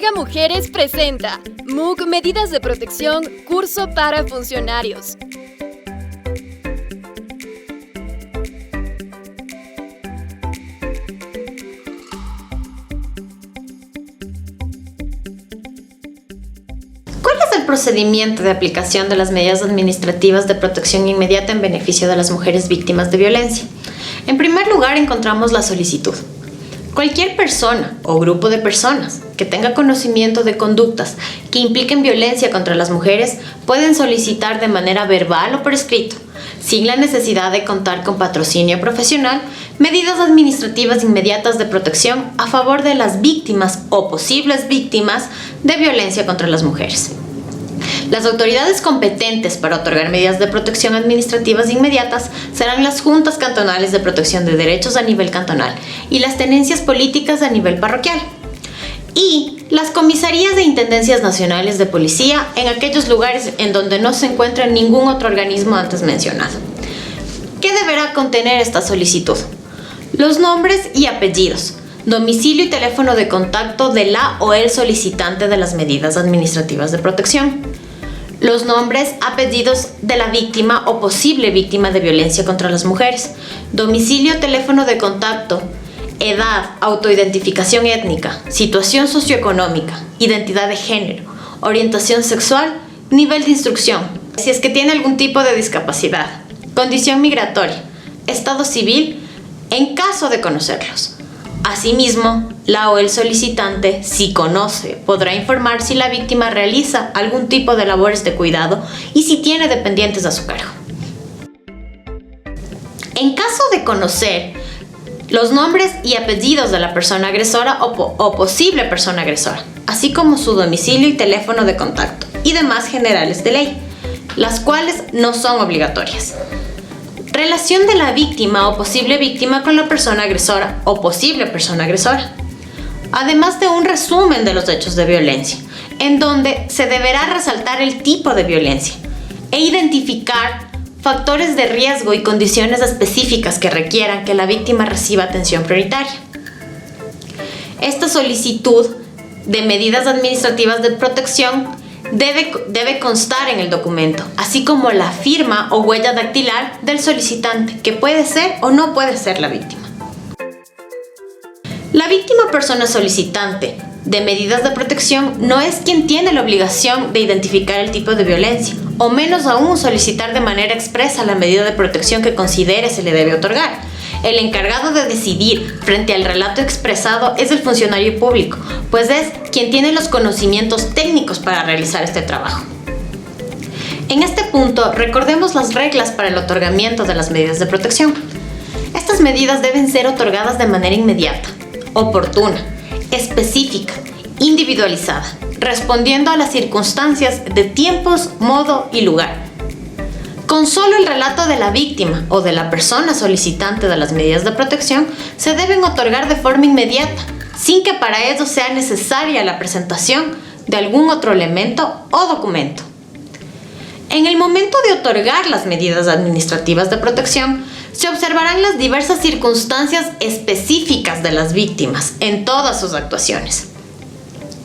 Mega Mujeres presenta MUC Medidas de Protección, curso para funcionarios. ¿Cuál es el procedimiento de aplicación de las medidas administrativas de protección inmediata en beneficio de las mujeres víctimas de violencia? En primer lugar, encontramos la solicitud. Cualquier persona o grupo de personas que tenga conocimiento de conductas que impliquen violencia contra las mujeres pueden solicitar de manera verbal o por escrito, sin la necesidad de contar con patrocinio profesional, medidas administrativas inmediatas de protección a favor de las víctimas o posibles víctimas de violencia contra las mujeres. Las autoridades competentes para otorgar medidas de protección administrativas inmediatas serán las Juntas Cantonales de Protección de Derechos a nivel cantonal y las tenencias políticas a nivel parroquial, y las comisarías de intendencias nacionales de policía en aquellos lugares en donde no se encuentra ningún otro organismo antes mencionado. ¿Qué deberá contener esta solicitud? Los nombres y apellidos, domicilio y teléfono de contacto de la o el solicitante de las medidas administrativas de protección, los nombres, apellidos de la víctima o posible víctima de violencia contra las mujeres, domicilio, teléfono de contacto, edad, autoidentificación étnica, situación socioeconómica, identidad de género, orientación sexual, nivel de instrucción, si es que tiene algún tipo de discapacidad, condición migratoria, estado civil, en caso de conocerlos. Asimismo, la o el solicitante, si conoce, podrá informar si la víctima realiza algún tipo de labores de cuidado y si tiene dependientes a su cargo. En caso de conocer los nombres y apellidos de la persona agresora o posible persona agresora, así como su domicilio y teléfono de contacto y demás generales de ley, las cuales no son obligatorias. Relación de la víctima o posible víctima con la persona agresora o posible persona agresora, además de un resumen de los hechos de violencia, en donde se deberá resaltar el tipo de violencia e identificar factores de riesgo y condiciones específicas que requieran que la víctima reciba atención prioritaria. Esta solicitud de medidas administrativas de protección debe constar en el documento, así como la firma o huella dactilar del solicitante, que puede ser o no puede ser la víctima. La víctima persona solicitante de medidas de protección no es quien tiene la obligación de identificar el tipo de violencia, o menos aún solicitar de manera expresa la medida de protección que considere se le debe otorgar. El encargado de decidir frente al relato expresado es el funcionario público, pues es quien tiene los conocimientos técnicos para realizar este trabajo. En este punto, recordemos las reglas para el otorgamiento de las medidas de protección. Estas medidas deben ser otorgadas de manera inmediata, oportuna, específica, individualizada, respondiendo a las circunstancias de tiempos, modo y lugar. Con solo el relato de la víctima o de la persona solicitante de las medidas de protección se deben otorgar de forma inmediata, sin que para ello sea necesaria la presentación de algún otro elemento o documento. En el momento de otorgar las medidas administrativas de protección, se observarán las diversas circunstancias específicas de las víctimas en todas sus actuaciones.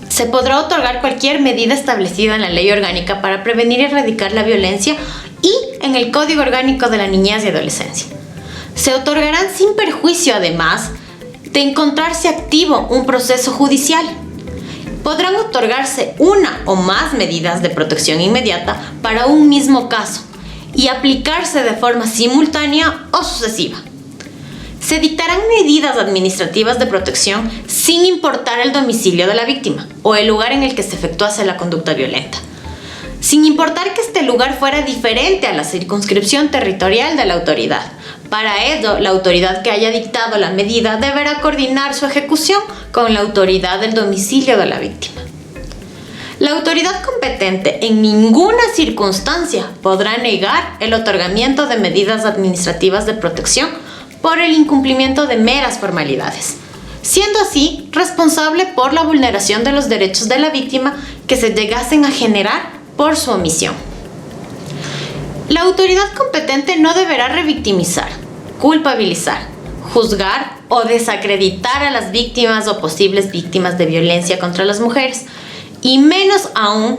Se podrá otorgar cualquier medida establecida en la Ley Orgánica para prevenir y erradicar la violencia y en el Código Orgánico de la Niñez y Adolescencia. Se otorgarán sin perjuicio, además, de encontrarse activo un proceso judicial. Podrán otorgarse una o más medidas de protección inmediata para un mismo caso y aplicarse de forma simultánea o sucesiva. Se dictarán medidas administrativas de protección sin importar el domicilio de la víctima o el lugar en el que se efectuase la conducta violenta, sin importar que este lugar fuera diferente a la circunscripción territorial de la autoridad. Para ello, la autoridad que haya dictado la medida deberá coordinar su ejecución con la autoridad del domicilio de la víctima. La autoridad competente en ninguna circunstancia podrá negar el otorgamiento de medidas administrativas de protección por el incumplimiento de meras formalidades, siendo así responsable por la vulneración de los derechos de la víctima que se llegasen a generar por su omisión. La autoridad competente no deberá revictimizar, culpabilizar, juzgar o desacreditar a las víctimas o posibles víctimas de violencia contra las mujeres, y menos aún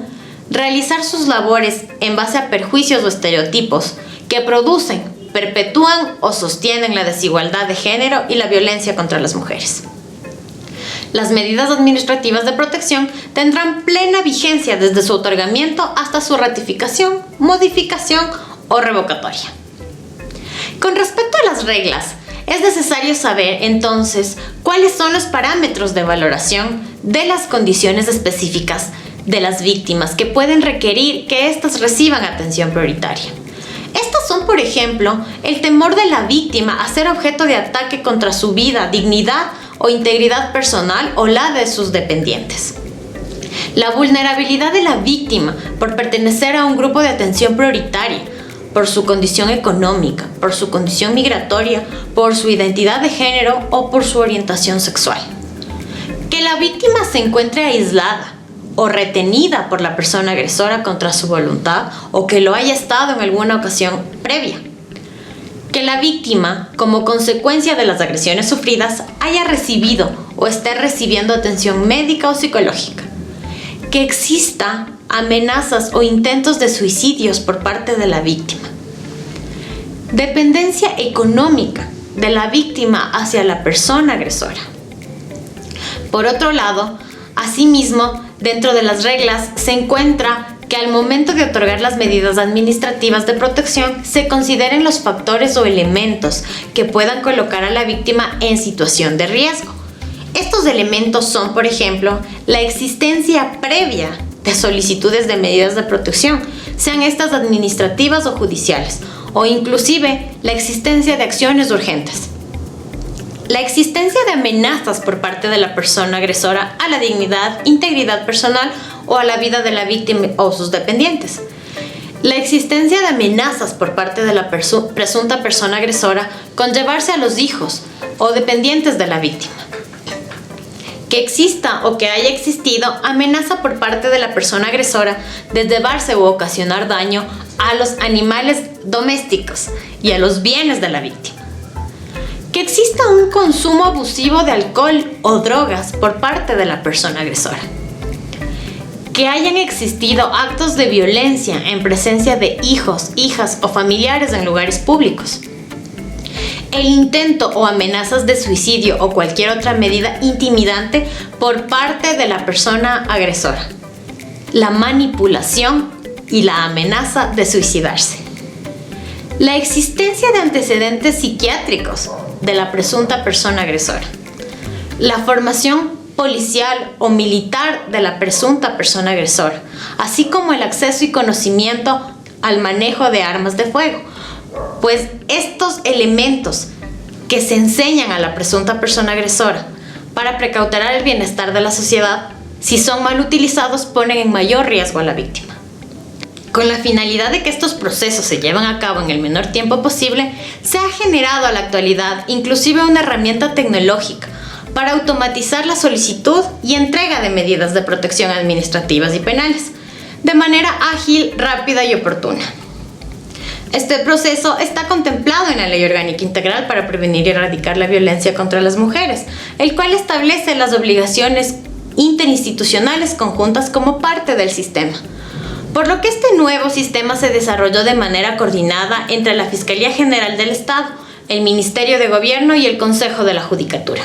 realizar sus labores en base a perjuicios o estereotipos que producen, perpetúan o sostienen la desigualdad de género y la violencia contra las mujeres. Las medidas administrativas de protección tendrán plena vigencia desde su otorgamiento hasta su ratificación, modificación o revocatoria. Con respecto a las reglas, es necesario saber entonces cuáles son los parámetros de valoración de las condiciones específicas de las víctimas que pueden requerir que éstas reciban atención prioritaria. Estas son, por ejemplo, el temor de la víctima a ser objeto de ataque contra su vida, dignidad o integridad personal o la de sus dependientes. La vulnerabilidad de la víctima por pertenecer a un grupo de atención prioritaria, por su condición económica, por su condición migratoria, por su identidad de género o por su orientación sexual. Que la víctima se encuentre aislada o retenida por la persona agresora contra su voluntad o que lo haya estado en alguna ocasión previa. Que la víctima, como consecuencia de las agresiones sufridas, haya recibido o esté recibiendo atención médica o psicológica. Que exista amenazas o intentos de suicidios por parte de la víctima. Dependencia económica de la víctima hacia la persona agresora. Por otro lado, asimismo, dentro de las reglas se encuentra que al momento de otorgar las medidas administrativas de protección se consideren los factores o elementos que puedan colocar a la víctima en situación de riesgo. Estos elementos son, por ejemplo, la existencia previa de solicitudes de medidas de protección, sean estas administrativas o judiciales, o inclusive la existencia de acciones urgentes. La existencia de amenazas por parte de la persona agresora a la dignidad, integridad personal o a la vida de la víctima o sus dependientes. La existencia de amenazas por parte de la presunta persona agresora con llevarse a los hijos o dependientes de la víctima. Que exista o que haya existido amenaza por parte de la persona agresora de llevarse o ocasionar daño a los animales domésticos y a los bienes de la víctima. Que exista un consumo abusivo de alcohol o drogas por parte de la persona agresora. Que hayan existido actos de violencia en presencia de hijos, hijas o familiares en lugares públicos. El intento o amenazas de suicidio o cualquier otra medida intimidante por parte de la persona agresora. La manipulación y la amenaza de suicidarse. La existencia de antecedentes psiquiátricos de la presunta persona agresora. La formación policial o militar de la presunta persona agresora, así como el acceso y conocimiento al manejo de armas de fuego. Pues estos elementos que se enseñan a la presunta persona agresora para precautelar el bienestar de la sociedad, si son mal utilizados, ponen en mayor riesgo a la víctima. Con la finalidad de que estos procesos se lleven a cabo en el menor tiempo posible, se ha generado a la actualidad inclusive una herramienta tecnológica para automatizar la solicitud y entrega de medidas de protección administrativas y penales, de manera ágil, rápida y oportuna. Este proceso está contemplado en la Ley Orgánica Integral para prevenir y erradicar la violencia contra las mujeres, el cual establece las obligaciones interinstitucionales conjuntas como parte del sistema. Por lo que este nuevo sistema se desarrolló de manera coordinada entre la Fiscalía General del Estado, el Ministerio de Gobierno y el Consejo de la Judicatura.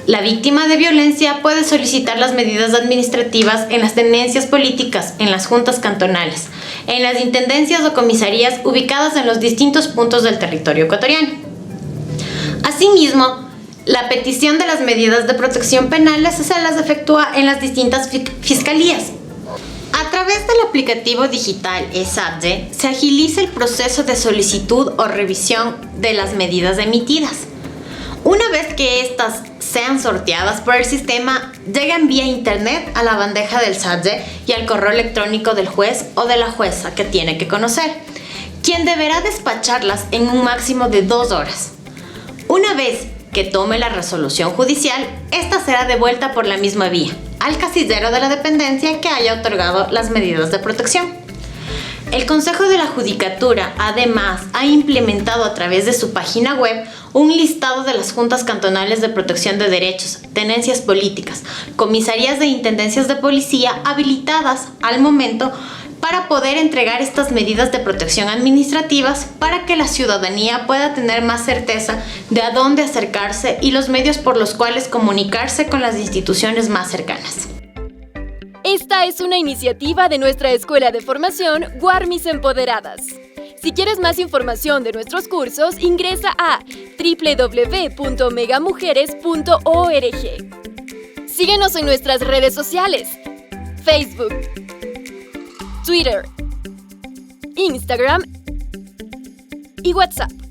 La víctima de violencia puede solicitar las medidas administrativas en las tenencias políticas, en las juntas cantonales, en las intendencias o comisarías ubicadas en los distintos puntos del territorio ecuatoriano. Asimismo, la petición de las medidas de protección penales se las efectúa en las distintas fiscalías. A través del aplicativo digital ESADE se agiliza el proceso de solicitud o revisión de las medidas emitidas. Una vez que estas sean sorteadas por el sistema, llegan vía internet a la bandeja del SADE y al correo electrónico del juez o de la jueza que tiene que conocer, quien deberá despacharlas en un máximo de 2 horas. Una vez que tome la resolución judicial, esta será devuelta por la misma vía al casillero de la dependencia que haya otorgado las medidas de protección. El Consejo de la Judicatura, además, ha implementado a través de su página web un listado de las juntas cantonales de protección de derechos, tenencias políticas, comisarías de intendencias de policía habilitadas al momento para poder entregar estas medidas de protección administrativas para que la ciudadanía pueda tener más certeza de a dónde acercarse y los medios por los cuales comunicarse con las instituciones más cercanas. Esta es una iniciativa de nuestra Escuela de Formación Guarmis Empoderadas. Si quieres más información de nuestros cursos, ingresa a www.megamujeres.org. Síguenos en nuestras redes sociales: Facebook, Twitter, Instagram y WhatsApp.